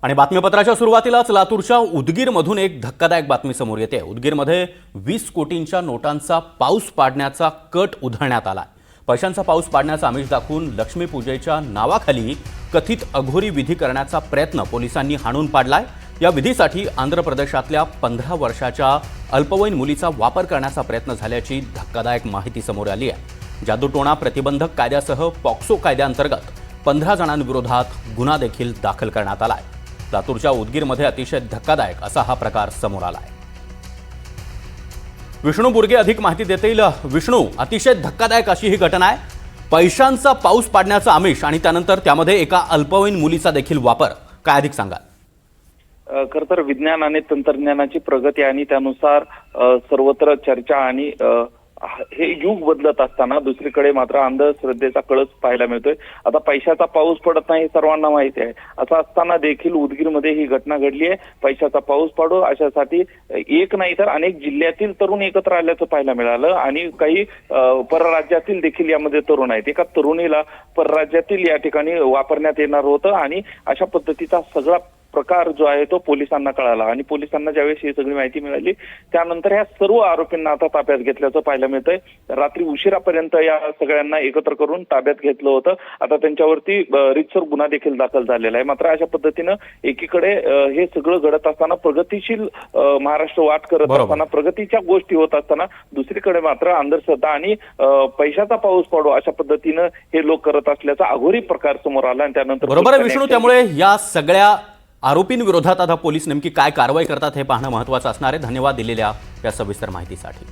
आणि बातमीपत्राच्या सुरुवातीलाच लातूरच्या उदगीरमधून एक धक्कादायक बातमी समोर येते। उदगीरमध्ये 20 कोटींच्या नोटांचा पाऊस पाडण्याचा कट उधळण्यात आला। पैशांचा पाऊस पाडण्याचा आमिष दाखवून लक्ष्मीपूजेच्या नावाखाली कथित अघोरी विधी करण्याचा प्रयत्न पोलिसांनी हाणून पाडलाय। या विधीसाठी आंध्र प्रदेशातल्या 15 वर्षाच्या अल्पवयीन मुलीचा वापर करण्याचा प्रयत्न झाल्याची धक्कादायक माहिती समोर आली आहे। जादूटोणा प्रतिबंधक कायद्यासह पॉक्सो कायद्याअंतर्गत 15 जणांविरोधात गुन्हा देखील दाखल करण्यात आलाय। लातूरच्या उदगीरमध्ये अतिशय धक्कादायक असा हा प्रकार समोर आलाय। विष्णू बुर्गे अधिक माहिती देतील। विष्णू, अतिशय धक्कादायक अशी ही घटना आहे। पैशांचा पाऊस पाडण्याचा आमिष आणि त्यानंतर त्यामध्ये एका अल्पवयीन मुलीचा देखील वापर, काय अधिक सांगाल? खरं तर विज्ञान आणि तंत्रज्ञानाची प्रगती आणि त्यानुसार सर्वत्र चर्चा आणि हे युग बदलत असताना दुसरीकडे मात्र अंधश्रद्धेचा कळस पाहायला मिळतोय। आता पैशाचा पाऊस पडत नाही हे सर्वांना माहिती आहे। असं असताना देखील उदगीरमध्ये ही घटना घडली आहे। पैशाचा पाऊस पाडो अशासाठी एक नाही तर अनेक जिल्ह्यातील तरुण एकत्र आल्याचं पाहायला मिळालं आणि काही परराज्यातील देखील यामध्ये तरुण आहेत। एका तरुणीला परराज्यातील या ठिकाणी वापरण्यात येणार होतं आणि अशा पद्धतीचा सगळा प्रकार जो आहे तो पोलिसांना कळाला आणि पोलिसांना ज्यावेळेस ही सगळी माहिती मिळाली त्यानंतर या सर्व आरोपींना आता ताब्यात घेतल्याचं पाहायला मिळतंय। रात्री उशिरापर्यंत या सगळ्यांना एकत्र करून ताब्यात घेतलं होतं। आता त्यांच्यावरती रीतसर गुन्हा देखील दाखल झालेला आहे। मात्र अशा पद्धतीनं एकीकडे हे सगळं घडत असताना प्रगतीशील महाराष्ट्र वाट करत असताना प्रगतीच्या गोष्टी होत असताना दुसरीकडे मात्र अंधश्रद्धा आणि पैशाचा पाऊस पडो अशा पद्धतीनं हे लोक करत असल्याचा अघोरी प्रकार समोर आला आणि त्यानंतर बरोबर आहे विष्णू, त्यामुळे या सगळ्या आरोपींविरोधात आता पोलीस नेमकी काय कारवाई करतात हे पाहणं महत्त्वाचं असणार आहे। धन्यवाद दिलेल्या या सविस्तर माहितीसाठी।